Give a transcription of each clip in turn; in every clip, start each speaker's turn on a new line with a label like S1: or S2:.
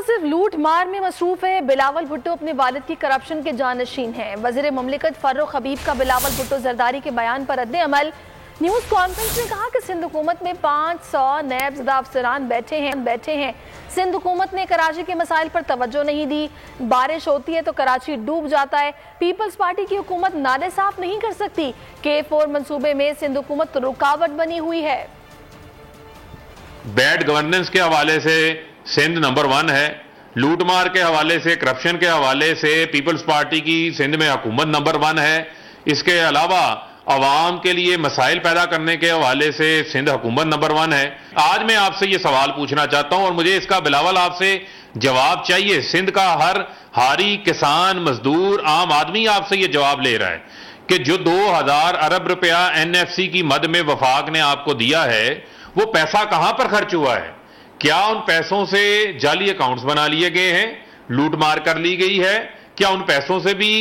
S1: सिर्फ लूट मार में मसरूफ है। बिलावल भुट्टो अपने वालिद की करप्शन के जानशीन हैं। वज़ीर ममलिकत फर्रुख हबीब का बिलावल भुट्टो जरदारी के बयान पर रद्द अमल। न्यूज़ कॉन्फ्रेंस में कहा कि सिंध हुकूमत में 500 नैब ज़दा अफसरान बैठे हैं। सिंध हुकूमत ने कराची के मसाइल पर तवज्जो नहीं दी। बारिश होती है तो कराची डूब जाता है। पीपल्स पार्टी की हुकूमत नाले साफ नहीं कर सकती। K4 मंसूबे में सिंध हुकूमत रुकावट बनी हुई है।
S2: बैड गवर्नेंस के हवाले से सिंध नंबर 1 है। लूटमार के हवाले से, करप्शन के हवाले से पीपल्स पार्टी की सिंध में हुकूमत नंबर 1 है। इसके अलावा अवाम के लिए मसाइल पैदा करने के हवाले से सिंध हुकूमत नंबर 1 है। आज मैं आपसे ये सवाल पूछना चाहता हूं और मुझे इसका बिलावल आपसे जवाब चाहिए। सिंध का हर हारी किसान, मजदूर, आम आदमी आपसे ये जवाब ले रहा है कि जो 2000 अरब रुपया NFC की मद में वफाक ने आपको दिया है, वो पैसा कहां पर खर्च हुआ है? क्या उन पैसों से जाली अकाउंट्स बना लिए गए हैं, लूट मार कर ली गई है? क्या उन पैसों से भी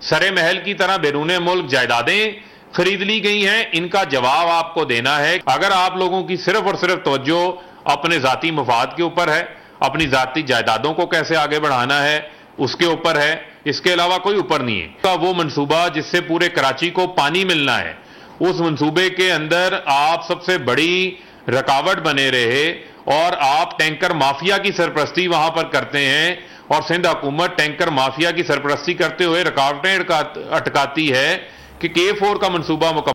S2: सरे महल की तरह बैरून मुल्क जायदादें खरीद ली गई हैं? इनका जवाब आपको देना है। अगर आप लोगों की सिर्फ और सिर्फ तवज्जो अपने जाती मफाद के ऊपर है, अपनी जाती जायदादों को कैसे आगे बढ़ाना है उसके ऊपर है, इसके अलावा कोई ऊपर नहीं है। वो मंसूबा जिससे पूरे कराची को पानी मिलना है, उस मंसूबे के अंदर आप सबसे बड़ी रुकावट बने रहे और आप टैंकर माफिया की सरपरस्ती वहां पर करते हैं और सिंध हुकूमत टैंकर माफिया की सरपरस्ती करते हुए रुकावटें अटकाती है कि K4 का मंसूबा मुकम्मल